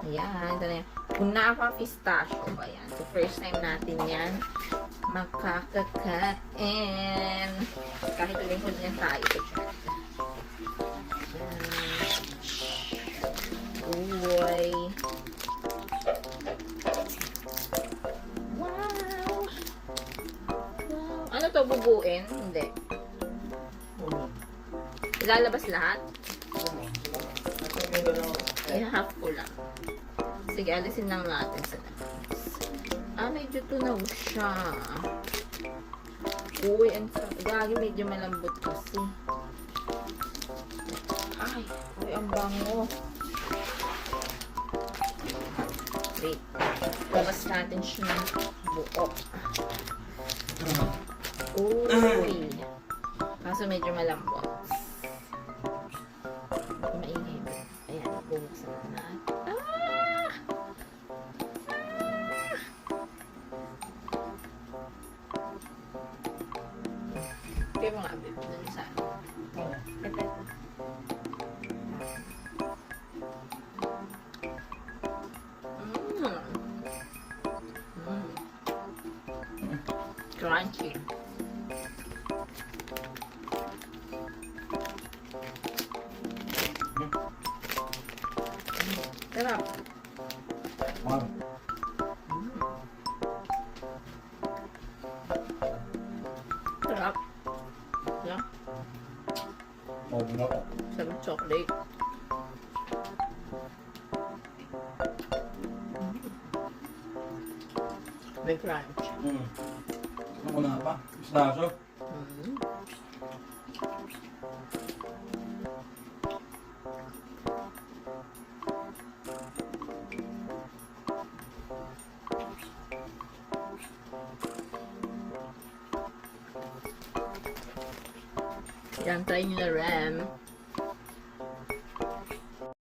Ayan, ito na yan. Kunafa pistachio. Ayan. So, first time natin yan makakakain. Kahit lingkod niya tayo. Uy. Wow. Wow. Ano to, bubuin? Hindi. Ilalabas lahat? Ay, half ko lang. Sige, alisin lang natin sa labas. Medyo tunaw siya. Uy, gagi, medyo malambot kasi. Ay, uy, ang bango. Wait. Labas natin siya ng buo. Uy. Kaso medyo malambot. Maingay. Ayan, bumuksan na natin. Kaya mga abib dun sa ito. Crunchy. Sarap. Sarap. Yeah. Oh, no. Sarap chocolate. May crunch. Ano na pa? Pistachio? Yan, try nyo na ram.